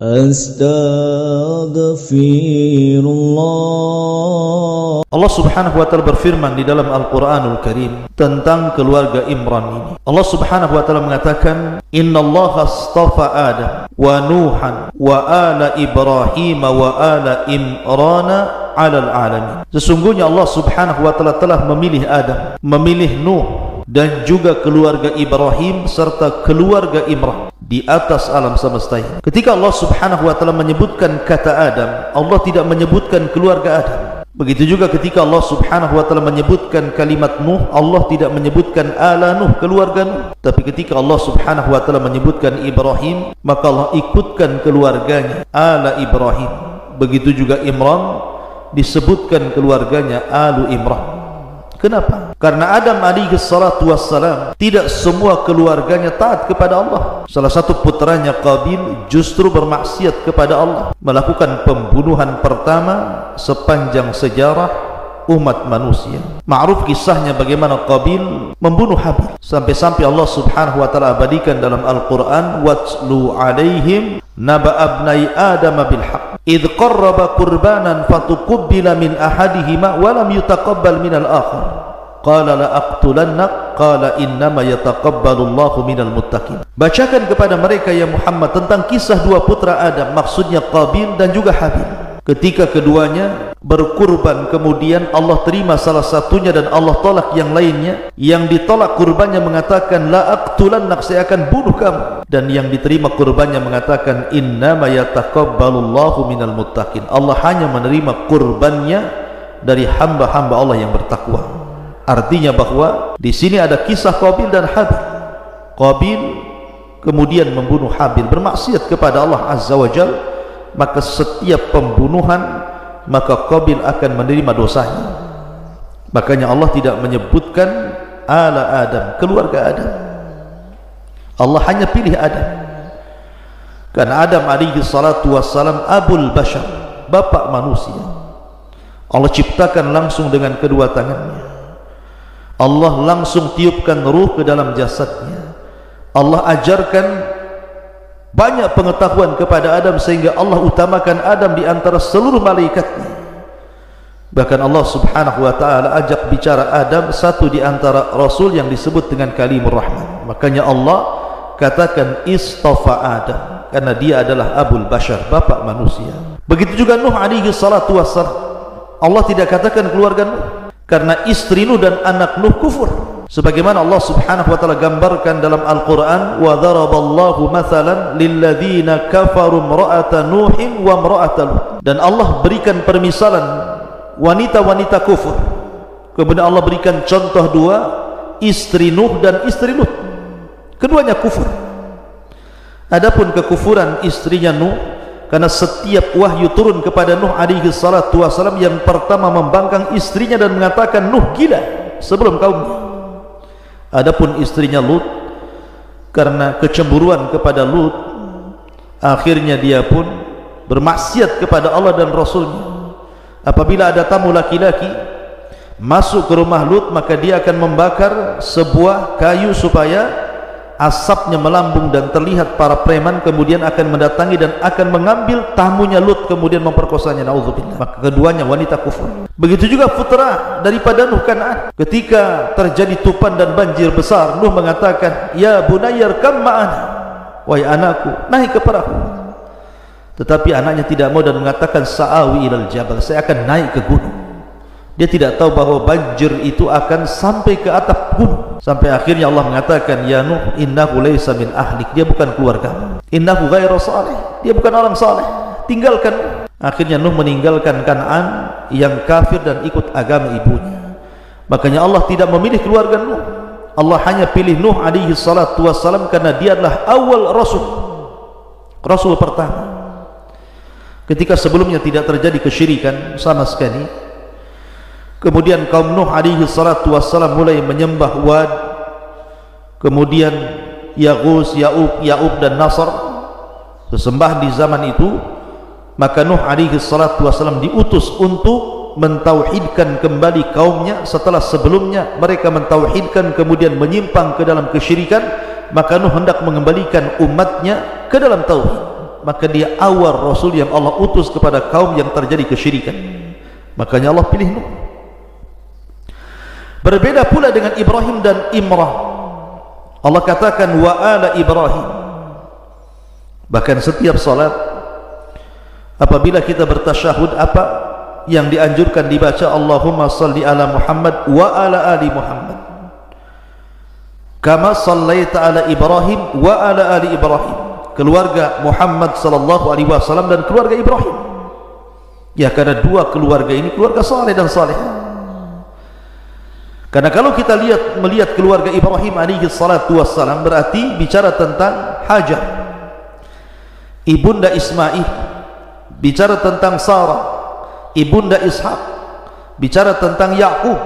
Astaghfirullah. Allah Subhanahu wa taala berfirman di dalam Al-Qur'anul Karim tentang keluarga Imran ini. Allah Subhanahu wa taala mengatakan, "Innallaha astafa Adam wa Nuhan wa ala Ibrahim wa ala Imrana 'alal 'alamin." Sesungguhnya Allah Subhanahu wa taala telah memilih Adam, memilih Nuh dan juga keluarga Ibrahim serta keluarga Imran di atas alam semesta ini. Ketika Allah Subhanahu wa taala menyebutkan kata Adam, Allah tidak menyebutkan keluarga Adam. Begitu juga ketika Allah Subhanahu wa taala menyebutkan kalimat Nuh, Allah tidak menyebutkan ala Nuh, keluarga Nuh. Tapi ketika Allah Subhanahu wa taala menyebutkan Ibrahim, maka Allah ikutkan keluarganya, ala Ibrahim. Begitu juga Imran disebutkan keluarganya, alu Imran. Kenapa? Karena Adam alaihi salatu wassalam tidak semua keluarganya taat kepada Allah. Salah satu putranya Qabil justru bermaksiat kepada Allah, melakukan pembunuhan pertama sepanjang sejarah umat manusia. Ma'ruf kisahnya bagaimana Qabil membunuh Habil, sampai-sampai Allah Subhanahu wa taala abadikan dalam Al-Qur'an, "Watlu 'alaihim naba abnai Adam bil haqq idh qarraba qurbanan fatuqabbala min ahadihima wa lam yutaqabbal min al-akhar qala la aqtulannak qala innama yataqabbalu Allahu minal muttaqin." Bacakan kepada mereka ya Muhammad tentang kisah dua putra Adam, maksudnya Qabil dan juga Habil. Ketika keduanya berkurban, kemudian Allah terima salah satunya dan Allah tolak yang lainnya. Yang ditolak kurbannya mengatakan la aqtulannak, saya akan bunuh kamu. Dan yang diterima kurbannya mengatakan innama yataqabbalullahu minal muttaqin, Allah hanya menerima kurbannya dari hamba-hamba Allah yang bertakwa. Artinya bahwa di sini ada kisah Qabil dan Habil. Qabil kemudian membunuh Habil, bermaksiat kepada Allah Azza wa Jalla. Maka setiap pembunuhan, maka Qabil akan menerima dosanya. Makanya Allah tidak menyebutkan ala Adam, keluarga Adam. Allah hanya pilih Adam, karena Adam alaihi salatu wassalam abul bashar, bapak manusia. Allah ciptakan langsung dengan kedua tangannya. Allah langsung tiupkan ruh ke dalam jasadnya. Allah ajarkan banyak pengetahuan kepada Adam sehingga Allah utamakan Adam di antara seluruh malaikatnya. Bahkan Allah Subhanahu wa taala ajak bicara Adam, satu di antara rasul yang disebut dengan Kalimur Rahman. Makanya Allah katakan istafa Adam, karena dia adalah abul bashar, bapak manusia. Begitu juga Nuh alaihi salatu wassalam. Allah tidak katakan keluarga Nuh, karena istri Nuh dan anak Nuh kufur. Sebagaimana Allah Subhanahu wa taala gambarkan dalam Al-Qur'an, wa daraballahu mathalan lilladzina kafaru imra'ata Nuhin wa imra'ata Lut. Dan Allah berikan permisalan wanita-wanita kufur. Kemudian Allah berikan contoh dua, istri Nuh dan istri Lut. Keduanya kufur. Adapun kekufuran istrinya Nuh, karena setiap wahyu turun kepada Nuh alaihi salatu wasalam, yang pertama membangkang istrinya dan mengatakan Nuh gila sebelum kaumnya. Adapun istrinya Lut, karena kecemburuan kepada Lut, akhirnya dia pun bermaksiat kepada Allah dan Rasulnya. Apabila ada tamu laki-laki masuk ke rumah Lut, maka dia akan membakar sebuah kayu supaya asapnya melambung dan terlihat para preman, kemudian akan mendatangi dan akan mengambil tamunya Lut, kemudian memperkosanya. Naudzubillah. Maka keduanya wanita kufur. Begitu juga putra daripada Nuh, Kan'an. Ketika terjadi tupan dan banjir besar, Nuh mengatakan, "Ya bunayyar kam ma'ana." Wahai anakku, naik ke perahu. Tetapi anaknya tidak mau dan mengatakan, "Sa'awi ilal jabal." Saya akan naik ke gunung. Dia tidak tahu bahwa banjir itu akan sampai ke atap gunung. Sampai akhirnya Allah mengatakan, "Ya Nuh, innahu laysa min ahlik." Dia bukan keluargamu. Innahu ghairu salih. Dia bukan orang saleh. Tinggalkan. Akhirnya Nuh meninggalkan Kan'an yang kafir dan ikut agama ibunya. Makanya Allah tidak memilih keluarga Nuh. Allah hanya pilih Nuh alaihi salatu wassalam karena dia adalah awal rasul. Rasul pertama. Ketika sebelumnya tidak terjadi kesyirikan sama sekali. Kemudian kaum Nuh alaihi salatu wassalam mulai menyembah Wad, kemudian Yaghus, Ya'ub dan Nasr, sesembah di zaman itu. Maka Nuh alaihi salatu wassalam diutus untuk mentauhidkan kembali kaumnya setelah sebelumnya mereka mentauhidkan kemudian menyimpang ke dalam kesyirikan. Maka Nuh hendak mengembalikan umatnya ke dalam tauhid. maka dia awal Rasul yang Allah utus kepada kaum yang terjadi kesyirikan. Makanya Allah pilih Nuh. Berbeda pula dengan Ibrahim dan Imran. Allah katakan wa ala Ibrahim. Bahkan setiap salat apabila kita bertasyahud, apa yang dianjurkan dibaca? Allahumma salli ala Muhammad wa ala ali Muhammad kama sallaita ala Ibrahim wa ala ali Ibrahim. Keluarga Muhammad sallallahu alaihi wasallam dan keluarga Ibrahim. Ya, karena dua keluarga ini keluarga saleh dan salihah. Karena kalau kita melihat keluarga Ibrahim alaihi salatu wassalam, berarti bicara tentang Hajar, ibunda Ismail, bicara tentang Sarah, ibunda Ishak, bicara tentang Yakub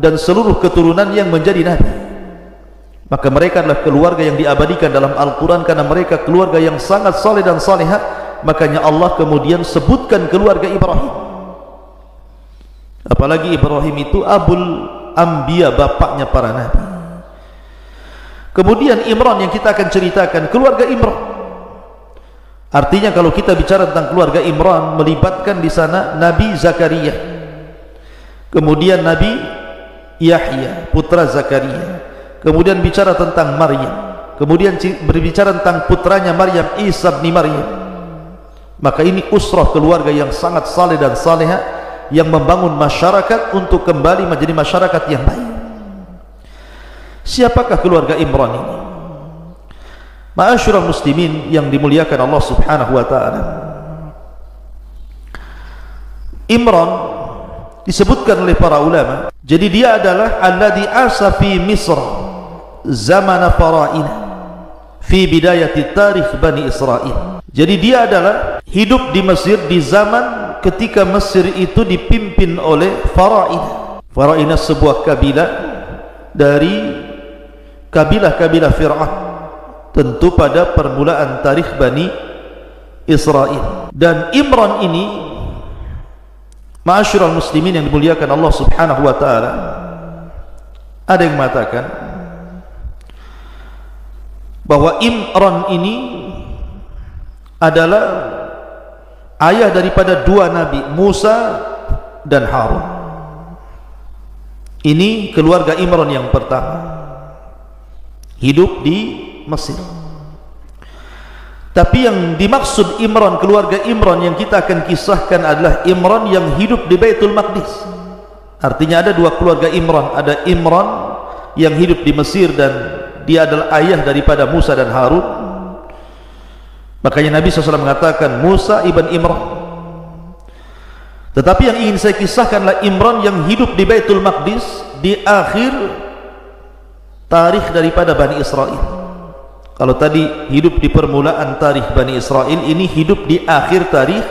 dan seluruh keturunan yang menjadi nabi. Maka mereka adalah keluarga yang diabadikan dalam Al-Quran karena mereka keluarga yang sangat saleh dan salihah. Makanya Allah kemudian sebutkan keluarga Ibrahim. Apalagi Ibrahim itu Abul Anbiya, bapaknya para nabi. Kemudian Imran yang kita akan ceritakan, keluarga Imran. Artinya kalau kita bicara tentang keluarga Imran, melibatkan di sana Nabi Zakaria, kemudian Nabi Yahya putra Zakaria, kemudian bicara tentang Maryam, kemudian berbicara tentang putranya Maryam, Isa bin Maryam. Maka ini usrah keluarga yang sangat saleh dan salihah, yang membangun masyarakat untuk kembali menjadi masyarakat yang baik. Siapakah keluarga Imran ini? Ma'asyiral muslimin yang dimuliakan Allah Subhanahu wa taala. Imran disebutkan oleh para ulama, jadi dia adalah alladzi asa fi Misr zaman fara'ina fi bidayati tarikh Bani Israil. Jadi dia adalah hidup di Mesir di zaman ketika Mesir itu dipimpin oleh Fara'ina. Fara'ina sebuah kabilah dari kabilah-kabilah Fir'aun, tentu pada permulaan tarikh Bani Israil. Dan Imran ini, ma'asyiral muslimin yang dimuliakan Allah Subhanahu wa taala, ada yang mengatakan bahwa Imran ini adalah ayah daripada dua nabi, Musa dan Harun. Ini keluarga Imran yang pertama, hidup di Mesir. Tapi yang dimaksud Imran, keluarga Imran yang kita akan kisahkan adalah Imran yang hidup di Baitul Maqdis. Artinya ada dua keluarga Imran, ada Imran yang hidup di Mesir dan dia adalah ayah daripada Musa dan Harun. Makanya Nabi SAW mengatakan Musa ibn Imran. Tetapi yang ingin saya kisahkanlah Imran yang hidup di Baitul Maqdis di akhir tarikh daripada Bani Israel. Kalau tadi hidup di permulaan tarikh Bani Israel, ini hidup di akhir tarikh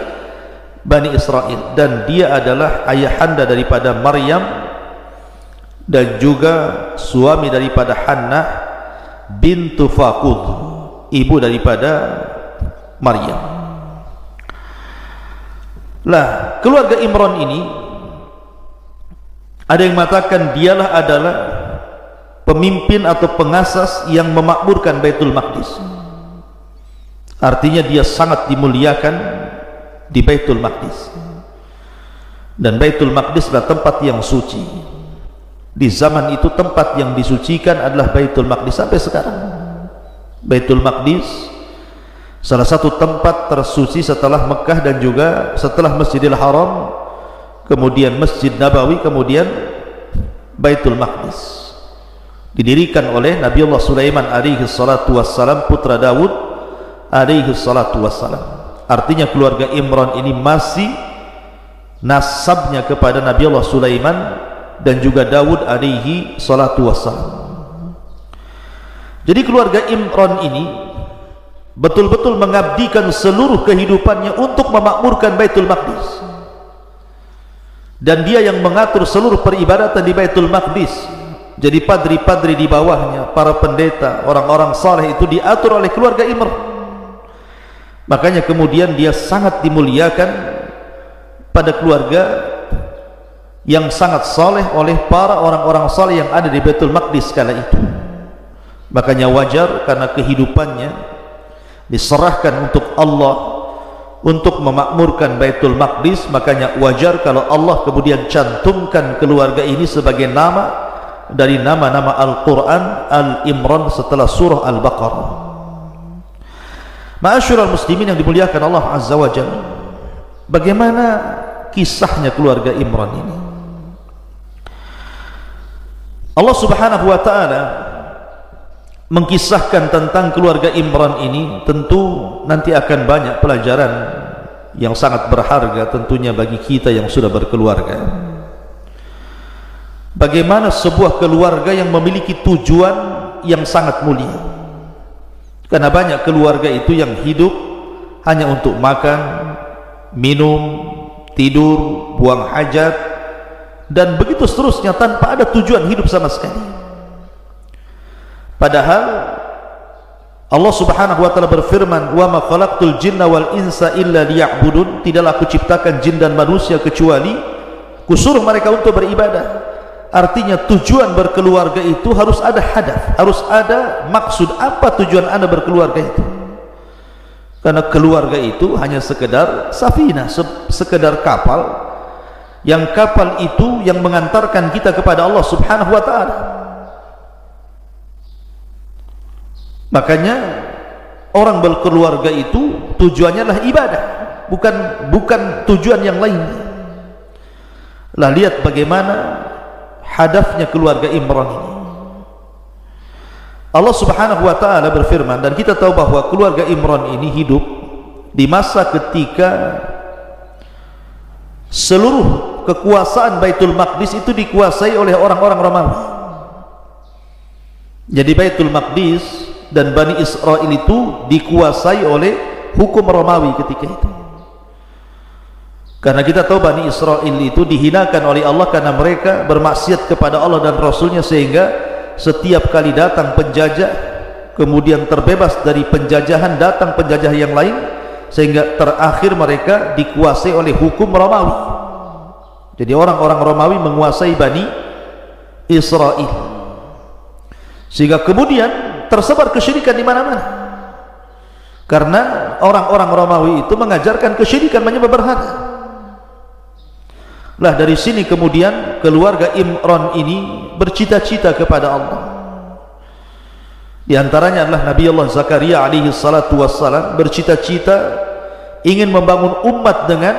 Bani Israel. Dan dia adalah ayahanda daripada Maryam dan juga suami daripada Hannah bintu Faqud, ibu daripada Maryam. Lah, keluarga Imran ini ada yang mengatakan dialah adalah pemimpin atau pengasas yang memakmurkan Baitul Maqdis. Artinya dia sangat dimuliakan di Baitul Maqdis. Dan Baitul Maqdis adalah tempat yang suci. Di zaman itu tempat yang disucikan adalah Baitul Maqdis sampai sekarang. Baitul Maqdis salah satu tempat tersuci setelah Mekah dan juga setelah Masjidil Haram, kemudian Masjid Nabawi, kemudian Baitul Maqdis. Didirikan oleh Nabi Allah Sulaiman alaihi salatu wassalam, putra Daud alaihi salatu wassalam. Artinya keluarga Imran ini masih nasabnya kepada Nabi Allah Sulaiman dan juga Daud alaihi salatu wassalam. Jadi keluarga Imran ini betul-betul mengabdikan seluruh kehidupannya untuk memakmurkan Baitul Maqdis. Dan dia yang mengatur seluruh peribadatan di Baitul Maqdis. Jadi padri-padri di bawahnya, para pendeta, orang-orang saleh itu diatur oleh keluarga Imran. Makanya kemudian dia sangat dimuliakan pada keluarga yang sangat saleh oleh para orang-orang saleh yang ada di Baitul Maqdis kala itu. Makanya wajar karena kehidupannya diserahkan untuk Allah untuk memakmurkan Baitul Maqdis, makanya wajar kalau Allah kemudian cantumkan keluarga ini sebagai nama dari nama-nama Al-Quran Al-Imran setelah surah Al-Baqarah. Ma'asyiral muslimin yang dimuliakan Allah Azza wa Jalla, bagaimana kisahnya keluarga Imran ini? Allah Subhanahu wa ta'ala mengkisahkan tentang keluarga Imran ini, tentu nanti akan banyak pelajaran yang sangat berharga tentunya bagi kita yang sudah berkeluarga. Bagaimana sebuah keluarga yang memiliki tujuan yang sangat mulia. Karena banyak keluarga itu yang hidup hanya untuk makan, minum, tidur, buang hajat, dan begitu seterusnya tanpa ada tujuan hidup sama sekali. Padahal Allah Subhanahu wa ta'ala berfirman, "Wa ma khalaqtul jinna wal insa illa liya'budun." Tidaklah aku ciptakan jin dan manusia kecuali kusuruh mereka untuk beribadah. Artinya tujuan berkeluarga itu harus ada hadaf, harus ada maksud. Apa tujuan Anda berkeluarga itu? Karena keluarga itu hanya sekedar safinah, sekedar kapal, yang kapal itu yang mengantarkan kita kepada Allah Subhanahu wa ta'ala. Makanya orang berkeluarga itu tujuannya adalah ibadah, bukan tujuan yang lain. Lah lihat bagaimana hadafnya keluarga Imran ini. Allah Subhanahu wa ta'ala berfirman, dan kita tahu bahwa keluarga Imran ini hidup di masa ketika seluruh kekuasaan Baitul Maqdis itu dikuasai oleh orang-orang Romawi. Jadi Baitul Maqdis dan Bani Israel itu dikuasai oleh hukum Romawi ketika itu. Karena kita tahu Bani Israel itu dihinakan oleh Allah karena mereka bermaksiat kepada Allah dan Rasulnya, sehingga setiap kali datang penjajah kemudian terbebas dari penjajahan, datang penjajah yang lain, sehingga terakhir mereka dikuasai oleh hukum Romawi. Jadi orang-orang Romawi menguasai Bani Israel, sehingga kemudian tersebar kesyirikan di mana-mana. Karena orang-orang Romawi itu mengajarkan kesyirikan, menyembah berhala. Lah dari sini kemudian keluarga Imran ini bercita-cita kepada Allah. Di antaranya adalah Nabi Allah Zakaria alaihi salatu wassalam bercita-cita ingin membangun umat dengan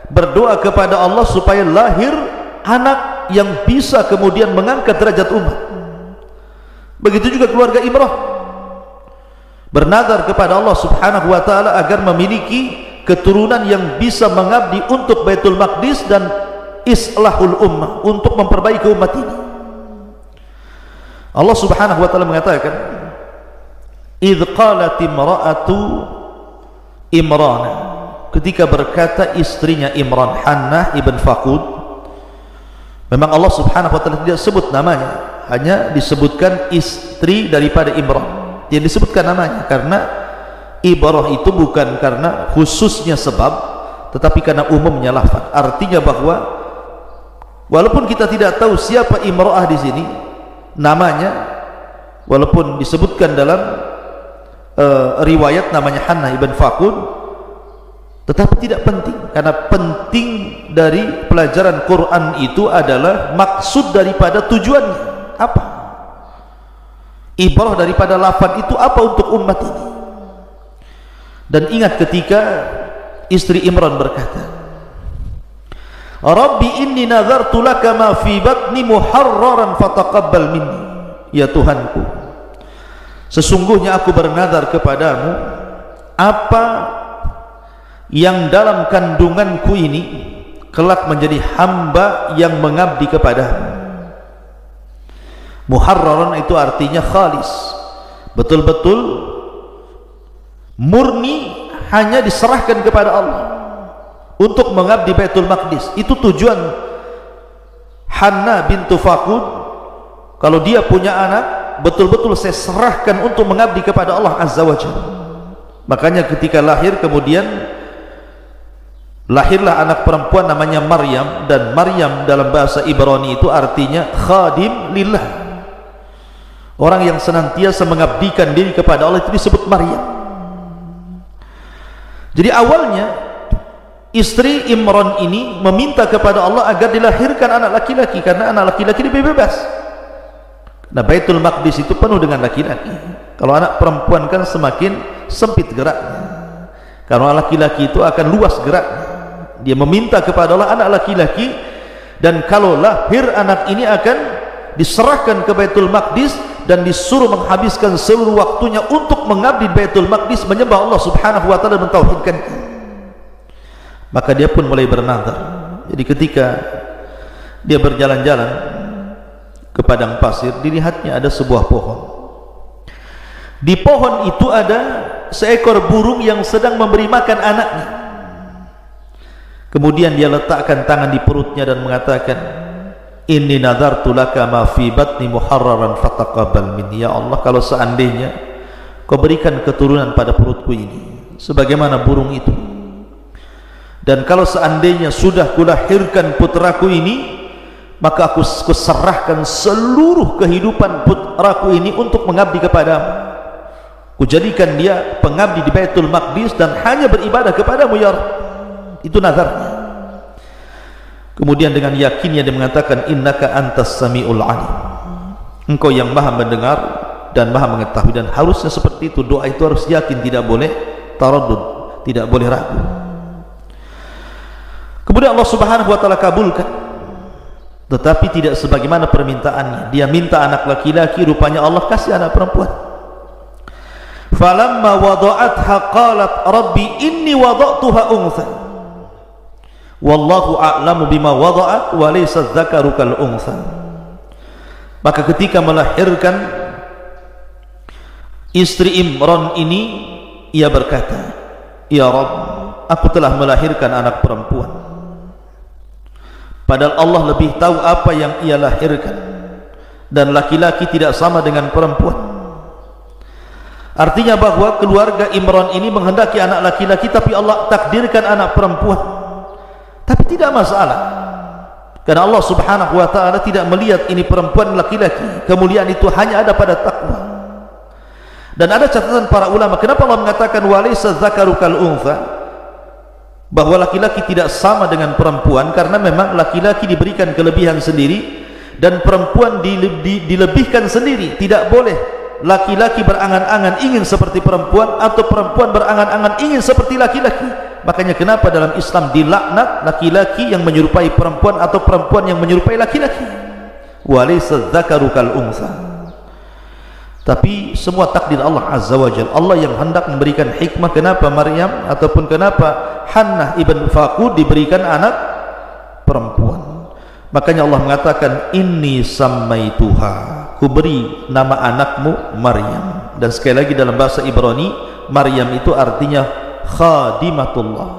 berdoa kepada Allah supaya lahir anak yang bisa kemudian mengangkat derajat umat. Begitu juga keluarga Imran bernazar kepada Allah Subhanahu wa ta'ala agar memiliki keturunan yang bisa mengabdi untuk Baitul Maqdis dan islahul ummah, untuk memperbaiki umat ini. Allah Subhanahu wa ta'ala mengatakan, "Idz qalat imra'atu Imran," ketika berkata istrinya Imran, Hannah ibn Faqud. Memang Allah Subhanahu wa ta'ala tidak sebut namanya, hanya disebutkan istri daripada Imran. Dia disebutkan namanya karena ibarah itu bukan karena khususnya sebab, tetapi karena umumnya lafaz. Artinya bahwa walaupun kita tidak tahu siapa imra'ah di sini namanya, walaupun disebutkan dalam riwayat namanya Hannah ibn Faqud, tetapi tidak penting, karena penting dari pelajaran Quran itu adalah maksud daripada tujuannya apa, ibrah daripada lafaz itu apa untuk umat ini. Dan ingat ketika istri Imran berkata, "Rabbi inni nazartu laka ma fi batni muharraran fataqabbal minni." Ya Tuhanku, sesungguhnya aku bernazar kepadamu apa yang dalam kandunganku ini kelak menjadi hamba yang mengabdi kepadamu. Muharraran itu artinya khalis, betul-betul murni, hanya diserahkan kepada Allah untuk mengabdi Baitul Maqdis. Itu tujuan Hannah bintu Faqud. Kalau dia punya anak, betul-betul saya serahkan untuk mengabdi kepada Allah Azza wa Jalla. Makanya ketika lahir kemudian lahirlah anak perempuan namanya Maryam, dan Maryam dalam bahasa Ibrani itu artinya khadim lillah. Orang yang senantiasa mengabdikan diri kepada Allah itu disebut Maryam. Jadi awalnya istri Imran ini meminta kepada Allah agar dilahirkan anak laki-laki, karena anak laki-laki lebih bebas. Nah, Baitul Maqdis itu penuh dengan laki-laki. Kalau anak perempuan kan semakin sempit geraknya. Kalau laki-laki itu akan luas geraknya. Dia meminta kepada Allah anak laki-laki, dan kalau lahir anak ini akan diserahkan ke Baitul Maqdis dan disuruh menghabiskan seluruh waktunya untuk mengabdi Baitul Maqdis, menyembah Allah Subhanahu wa taala dan mentauhidkan. Maka dia pun mulai bernazar. Jadi ketika dia berjalan-jalan ke padang pasir, dilihatnya ada sebuah pohon. Di pohon itu ada seekor burung yang sedang memberi makan anaknya. Kemudian dia letakkan tangan di perutnya dan mengatakan, inni nadartu laka ma fi batni muharraran fataqabbal minni. Ya Allah, kalau seandainya kau berikan keturunan pada perutku ini sebagaimana burung itu, dan kalau seandainya sudah kulahirkan putraku ini, maka aku serahkan seluruh kehidupan putraku ini untuk mengabdi kepadamu. Kujadikan dia pengabdi di Baitul Maqdis dan hanya beribadah kepadamu ya Rabb. Itu nazarnya. Kemudian dengan yakinnya dia mengatakan, innaka antas samiul alim. Engkau yang maha mendengar dan maha mengetahui. Dan harusnya seperti itu. Doa itu harus yakin, tidak boleh taraddud, tidak boleh ragu. Kemudian Allah Subhanahu wa taala kabulkan, tetapi tidak sebagaimana permintaannya. Dia minta anak laki-laki, rupanya Allah kasih anak perempuan. Falamma wada'atha qalat rabbi inni wada'tuha untha wallahu a'lamu bima wada'at wa laysa dzakaru kal untha. Maka ketika melahirkan istri Imran ini, ia berkata, ya Rabb, aku telah melahirkan anak perempuan. Padahal Allah lebih tahu apa yang ia lahirkan, dan laki-laki tidak sama dengan perempuan. Artinya bahwa keluarga Imran ini menghendaki anak laki-laki, tapi Allah takdirkan anak perempuan. Tapi tidak masalah, karena Allah Subhanahu wa taala tidak melihat ini perempuan laki-laki. Kemuliaan itu hanya ada pada takwa. Dan ada catatan para ulama, kenapa Allah mengatakan walaysa dzakaru kal untha, bahwa laki-laki tidak sama dengan perempuan, karena memang laki-laki diberikan kelebihan sendiri dan perempuan dilebihkan sendiri. Tidak boleh laki-laki berangan-angan ingin seperti perempuan, atau perempuan berangan-angan ingin seperti laki-laki. Makanya kenapa dalam Islam dilaknat laki-laki yang menyerupai perempuan atau perempuan yang menyerupai laki-laki. Walaysa dzakaru kal untha. Tapi semua takdir Allah Azza wa Jalla. Allah yang hendak memberikan hikmah kenapa Maryam ataupun kenapa Hannah ibn Faqud diberikan anak perempuan. Makanya Allah mengatakan, inni sammaituha, ku beri nama anakmu Maryam. Dan sekali lagi dalam bahasa Ibrani, Maryam itu artinya khadimatullah.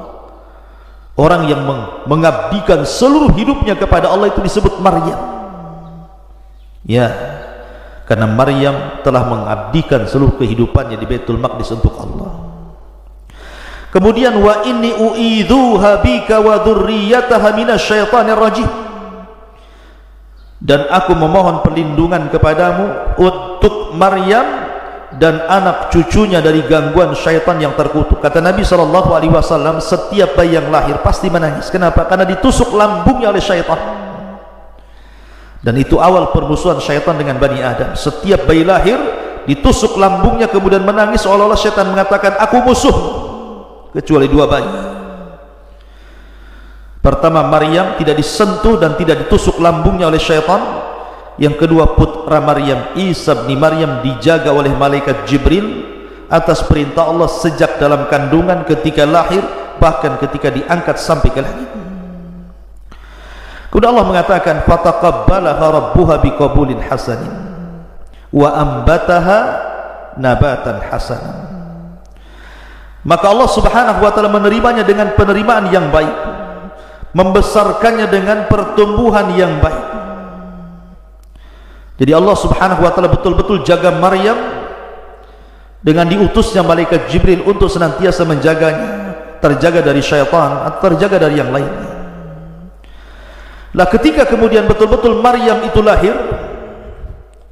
Orang yang mengabdikan seluruh hidupnya kepada Allah itu disebut Maryam. Ya, karena Maryam telah mengabdikan seluruh kehidupannya di Baitul Maqdis untuk Allah. Kemudian wa inni u'idzuha bika wa dzurriyyataha minasyaitonir rajim. Dan aku memohon perlindungan kepadamu untuk Maryam dan anak cucunya dari gangguan syaitan yang terkutuk. Kata Nabi SAW, setiap bayi yang lahir pasti menangis. Kenapa? Karena ditusuk lambungnya oleh syaitan. Dan itu awal permusuhan syaitan dengan Bani Adam. Setiap bayi lahir ditusuk lambungnya, kemudian menangis, seolah-olah syaitan mengatakan, aku musuh. Kecuali dua bayi. Pertama, Maryam tidak disentuh dan tidak ditusuk lambungnya oleh syaitan. Yang kedua, putra Maryam, Isa bin Maryam, dijaga oleh malaikat Jibril atas perintah Allah sejak dalam kandungan, ketika lahir, bahkan ketika diangkat sampai ke langit. Kemudian Allah mengatakan, fataqabbalaha rabbuha biqabulin hasanin wa ambataha nabatan hasanan. Maka Allah Subhanahu wa taala menerimanya dengan penerimaan yang baik, membesarkannya dengan pertumbuhan yang baik. Jadi Allah Subhanahu wa taala betul-betul jaga Maryam dengan diutusnya malaikat Jibril untuk senantiasa menjaganya, terjaga dari syaitan atau terjaga dari yang lainnya. Lah ketika kemudian betul-betul Maryam itu lahir,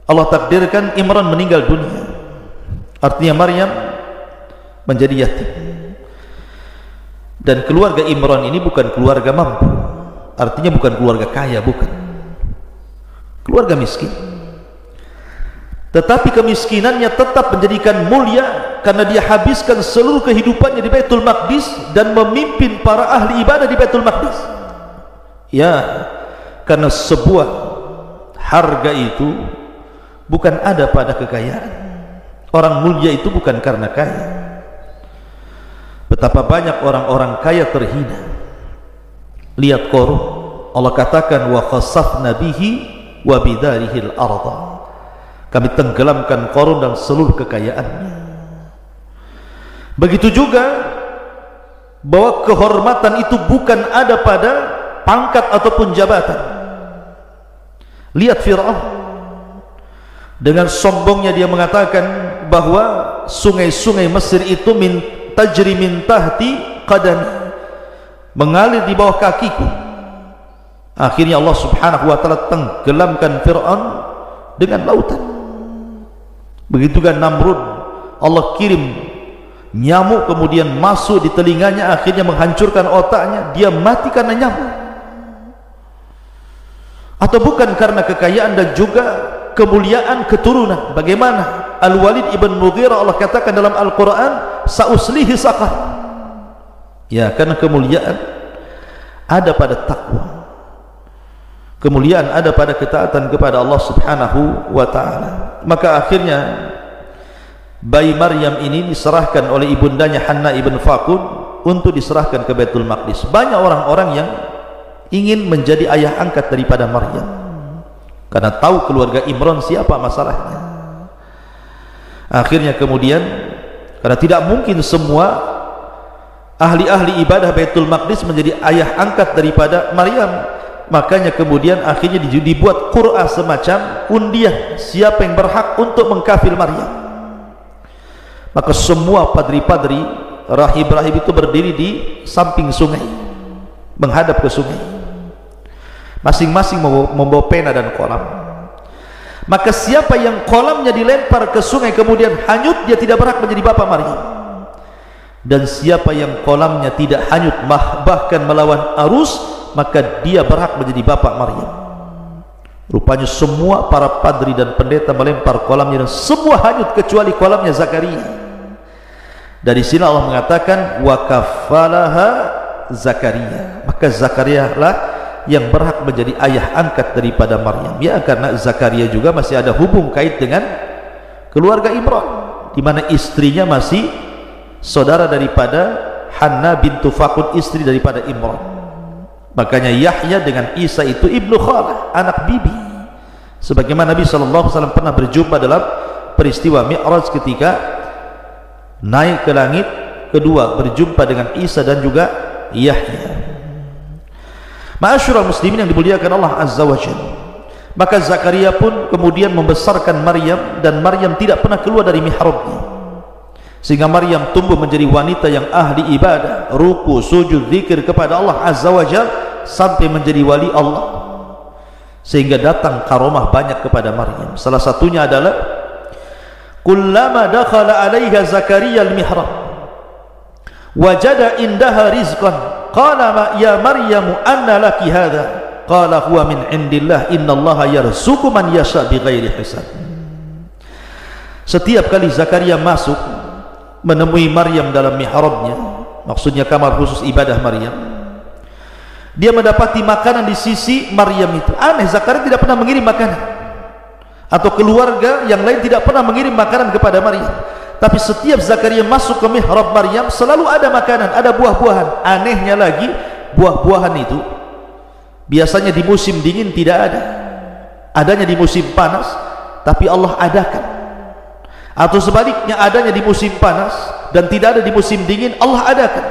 Allah takdirkan Imran meninggal dunia. Artinya Maryam menjadi yatim. Dan keluarga Imran ini bukan keluarga mampu, artinya bukan keluarga kaya, bukan keluarga miskin. Tetapi kemiskinannya tetap menjadikan mulia karena dia habiskan seluruh kehidupannya di Baitul Maqdis dan memimpin para ahli ibadah di Baitul Maqdis. Ya, karena sebuah harga itu bukan ada pada kekayaan. Orang mulia itu bukan karena kaya. Betapa banyak orang-orang kaya terhina. Lihat Qarun, Allah katakan wa khasafna bihi wa bidarihil arda. Kami tenggelamkan Qarun dan seluruh kekayaannya. Begitu juga bahwa kehormatan itu bukan ada pada pangkat ataupun jabatan. Lihat Fir'aun, dengan sombongnya dia mengatakan bahwa sungai-sungai Mesir itu tajri min tahti qadami, mengalir di bawah kakiku. Akhirnya Allah Subhanahu wa taala tenggelamkan Fir'aun dengan lautan. Begitu kan Namrud, Allah kirim nyamuk kemudian masuk di telinganya, akhirnya menghancurkan otaknya, dia mati karena nyamuk. Atau bukan karena kekayaan dan juga kemuliaan keturunan. Bagaimana Al-Walid ibn Mughirah, Allah katakan dalam Al-Quran, sa'uslihi saqar. Ya, karena kemuliaan ada pada takwa, kemuliaan ada pada ketaatan kepada Allah Subhanahu wa ta'ala. Maka akhirnya bayi Maryam ini diserahkan oleh ibundanya Hanna ibn Faqud untuk diserahkan ke Baitul Maqdis. Banyak orang-orang yang ingin menjadi ayah angkat daripada Maryam karena tahu keluarga Imran siapa masalahnya. Akhirnya kemudian karena tidak mungkin semua ahli-ahli ibadah Baitul Maqdis menjadi ayah angkat daripada Maryam, makanya kemudian akhirnya dibuat qur'ah, semacam undian siapa yang berhak untuk mengkafil Maryam. Maka semua padri-padri, rahib-rahib itu berdiri di samping sungai, menghadap ke sungai, masing-masing membawa pena dan kolam. Maka siapa yang kolamnya dilempar ke sungai kemudian hanyut, dia tidak berhak menjadi bapak Maryam. Dan siapa yang kolamnya tidak hanyut bahkan melawan arus, maka dia berhak menjadi bapak Maryam. Rupanya semua para padri dan pendeta melempar kolamnya dan semua hanyut kecuali kolamnya Zakaria. Dari sini Allah mengatakan wa kafalaha Zakaria, maka Zakaria lah yang berhak menjadi ayah angkat daripada Maryam. Ya, karena Zakaria juga masih ada hubung kait dengan keluarga Imran, di mana istrinya masih saudara daripada Hanna bintu Faqud, istri daripada Imran. Makanya Yahya dengan Isa itu ibnu Khalah, anak bibi. Sebagaimana Nabi SAW pernah berjumpa dalam peristiwa Mi'raj ketika naik ke langit kedua, berjumpa dengan Isa dan juga Yahya. Ma'asyiral muslimin yang dimuliakan Allah Azza wa Jalla, maka Zakaria pun kemudian membesarkan Maryam, dan Maryam tidak pernah keluar dari mihrabnya, sehingga Maryam tumbuh menjadi wanita yang ahli ibadah, ruku, sujud, zikir kepada Allah Azza wa Jalla, sampai menjadi wali Allah, sehingga datang karomah banyak kepada Maryam. Salah satunya adalah kullama dakhala 'alaiha Zakaria al-mihrab wajada indaha rizqan qala ya Maryamu anna laki hadha qala huwa min indillah innallaha yarzuqu man yasha bighairi hisab. Setiap kali Zakaria masuk menemui Maryam dalam mihrabnya, maksudnya kamar khusus ibadah Maryam, dia mendapati makanan di sisi Maryam itu. Aneh, Zakaria tidak pernah mengirim makanan, atau keluarga yang lain tidak pernah mengirim makanan kepada Maryam. Tapi setiap Zakaria masuk ke mihrab Maryam selalu ada makanan, ada buah-buahan. Anehnya lagi, buah-buahan itu biasanya di musim dingin tidak ada, adanya di musim panas, tapi Allah adakan. Atau sebaliknya, adanya di musim panas dan tidak ada di musim dingin, Allah adakan.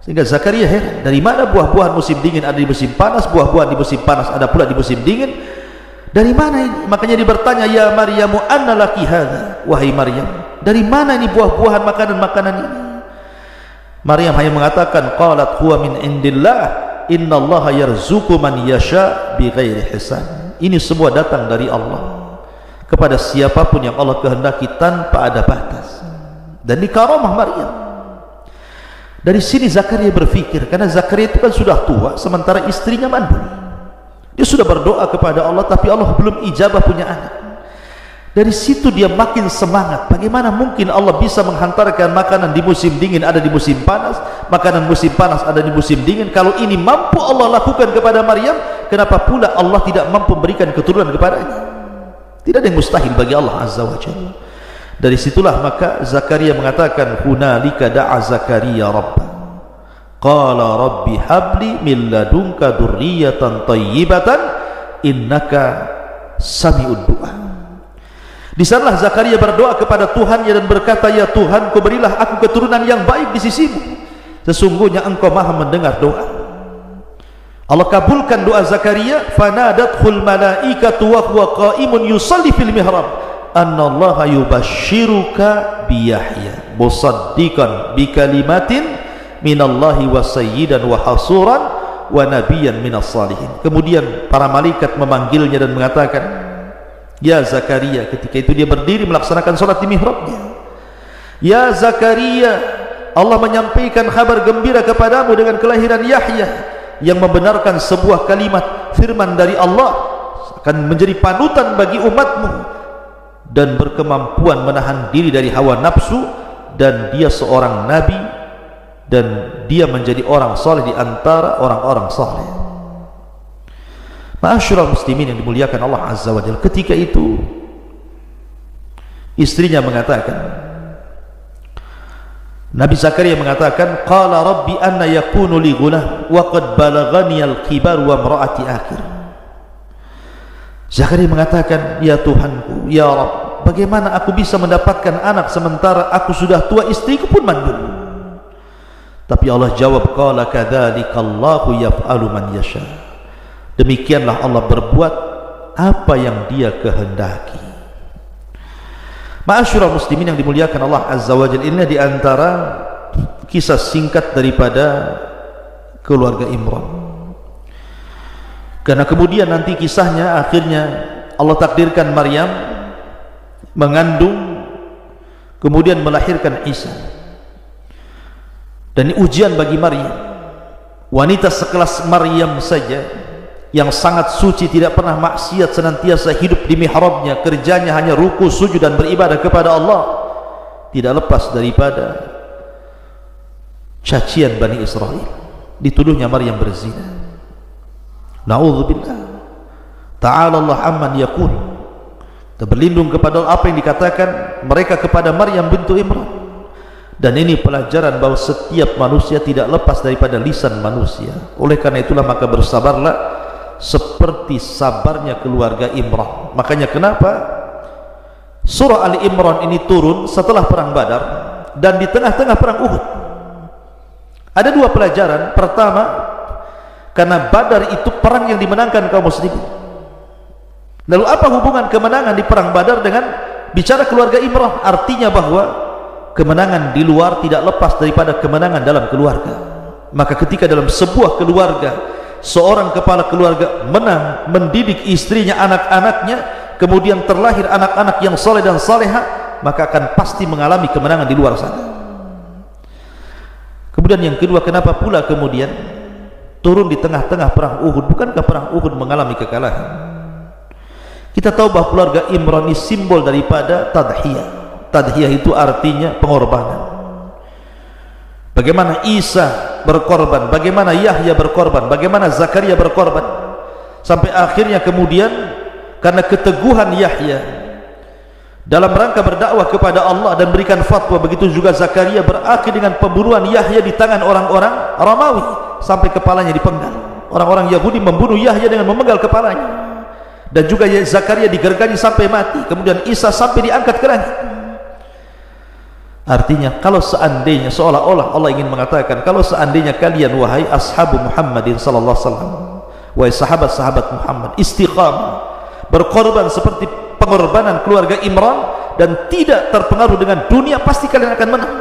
Sehingga Zakaria heran, dari mana buah-buahan musim dingin ada di musim panas, buah-buahan di musim panas ada pula di musim dingin, dari mana ini? Makanya dia bertanya, ya Maryamu anna laki hadha, wahai Maryam, dari mana ini buah-buahan makanan-makanan ini? Maryam hanya mengatakan, qalat huwa min indillah innallaha yarzuqu man yasha bighairi hisab. Ini semua datang dari Allah kepada siapapun yang Allah kehendaki tanpa ada batas. Dan ini karamah Maryam. Dari sini Zakaria berpikir, karena Zakaria itu kan sudah tua sementara istrinya mandul. Dia sudah berdoa kepada Allah tapi Allah belum ijabah punya anak. Dari situ dia makin semangat. Bagaimana mungkin Allah bisa menghantarkan makanan di musim dingin ada di musim panas, makanan musim panas ada di musim dingin? Kalau ini mampu Allah lakukan kepada Maryam, kenapa pula Allah tidak mampu memberikan keturunan kepadanya? Tidak ada yang mustahil bagi Allah Azza wa Jalla. Dari situlah maka Zakaria mengatakan, hunalika da'a Zakaria rabbah qala rabbi habli min ladunka dzurriyyatan thayyibatan innaka sami'ud du'a. Di sanalah Zakaria berdoa kepada Tuhannya dan berkata, ya Tuhanku, berilah aku keturunan yang baik di sisimu, sesungguhnya engkau maha mendengar doa. Allah kabulkan doa Zakaria. Fanadathul malaikatu wa huwa qa'imun yusalli fil mihrab annallaha yubashshiruka bi Yahya musaddiqan bi kalimatin minallahi wa sayyidan wa hasuran wa nabiyyan minas salihin. Kemudian para malaikat memanggilnya dan mengatakan, ya Zakaria. Ketika itu dia berdiri melaksanakan salat di mihrabnya. Ya Zakaria, Allah menyampaikan kabar gembira kepadamu dengan kelahiran Yahya yang membenarkan sebuah kalimat firman dari Allah, akan menjadi panutan bagi umatmu dan berkemampuan menahan diri dari hawa nafsu, dan dia seorang nabi dan dia menjadi orang saleh di antara orang-orang saleh. Ma'asyiral muslimin yang dimuliakan Allah Azza wa Jalla, ketika itu istrinya mengatakan, Nabi Zakaria mengatakan, qala rabbi anna yakunu li ghulam wa qad balaghani al-kibar wa imraati akhir. Zakaria mengatakan, ya Tuhanku, ya Rabb, bagaimana aku bisa mendapatkan anak sementara aku sudah tua, istriku pun mandul? Tapi Allah jawab, qala kadzalika Allahu yaf'alu man yasha. Demikianlah Allah berbuat apa yang dia kehendaki. Ma'asyiral muslimin yang dimuliakan Allah Azza wa Jalla, ini di antara kisah singkat daripada keluarga Imran. Karena kemudian nanti kisahnya akhirnya Allah takdirkan Maryam mengandung kemudian melahirkan Isa. Dan ini ujian bagi Maryam. Wanita sekelas Maryam saja yang sangat suci, tidak pernah maksiat, senantiasa hidup di mihrabnya, kerjanya hanya ruku, sujud dan beribadah kepada Allah, tidak lepas daripada cacian Bani Israel. Dituduhnya Maryam berzina. Na'udzubillah. Ta'ala Allah amman yaqul. Kita berlindung kepada apa yang dikatakan mereka kepada Maryam bintu Imran. Dan ini pelajaran bahwa setiap manusia tidak lepas daripada lisan manusia. Oleh karena itulah maka bersabarlah seperti sabarnya keluarga Imran. Makanya kenapa surah Ali Imran ini turun setelah perang Badar dan di tengah-tengah perang Uhud. Ada dua pelajaran. Pertama, karena Badar itu perang yang dimenangkan kaum muslimin. Lalu apa hubungan kemenangan di perang Badar dengan bicara keluarga Imran? Artinya bahwa kemenangan di luar tidak lepas daripada kemenangan dalam keluarga. Maka ketika dalam sebuah keluarga seorang kepala keluarga menang mendidik istrinya, anak-anaknya, kemudian terlahir anak-anak yang soleh dan salehah, maka akan pasti mengalami kemenangan di luar sana. Kemudian yang kedua, kenapa pula kemudian turun di tengah-tengah perang Uhud? Bukankah perang Uhud mengalami kekalahan? Kita tahu bahwa keluarga Imran ini simbol daripada tadhiyah. Tadhiyah itu artinya pengorbanan. Bagaimana Isa berkorban, bagaimana Yahya berkorban, bagaimana Zakaria berkorban, sampai akhirnya kemudian karena keteguhan Yahya dalam rangka berdakwah kepada Allah dan berikan fatwa, begitu juga Zakaria, berakhir dengan pembunuhan Yahya di tangan orang-orang Romawi sampai kepalanya dipenggal. Orang-orang Yahudi membunuh Yahya dengan memenggal kepalanya, dan juga Zakaria digergaji sampai mati, kemudian Isa sampai diangkat ke langit. Artinya kalau seandainya, seolah-olah Allah ingin mengatakan, kalau seandainya kalian wahai ashabu Muhammadin sallallahu alaihi wasallam, wahai sahabat-sahabat Muhammad, istiqamah, berkorban seperti pengorbanan keluarga Imran dan tidak terpengaruh dengan dunia, pasti kalian akan menang.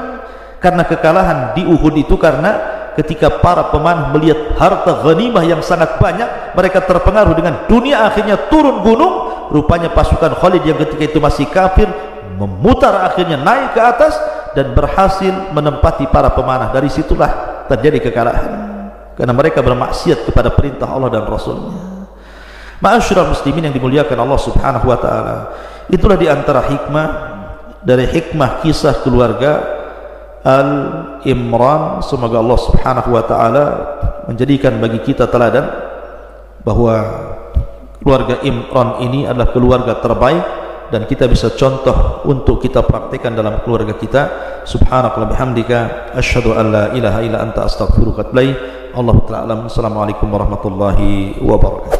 Karena kekalahan di Uhud itu karena ketika para pemanah melihat harta ghanimah yang sangat banyak, mereka terpengaruh dengan dunia, akhirnya turun gunung. Rupanya pasukan Khalid yang ketika itu masih kafir memutar, akhirnya naik ke atas dan berhasil menempati para pemanah. Dari situlah terjadi kekalahan, karena mereka bermaksiat kepada perintah Allah dan Rasulnya. Ma'asyiral muslimin yang dimuliakan Allah subhanahu wa ta'ala, itulah diantara hikmah dari hikmah kisah keluarga Al-Imran. Semoga Allah subhanahu wa ta'ala menjadikan bagi kita teladan bahwa keluarga Imran ini adalah keluarga terbaik, dan kita bisa contoh untuk kita praktikkan dalam keluarga kita. Subhanakallahumma bihamdika asyhadu an la ilaha illa anta astaghfiruka wa atubu ilaik. Allahu ta'ala alam. Assalamualaikum warahmatullahi wabarakatuh.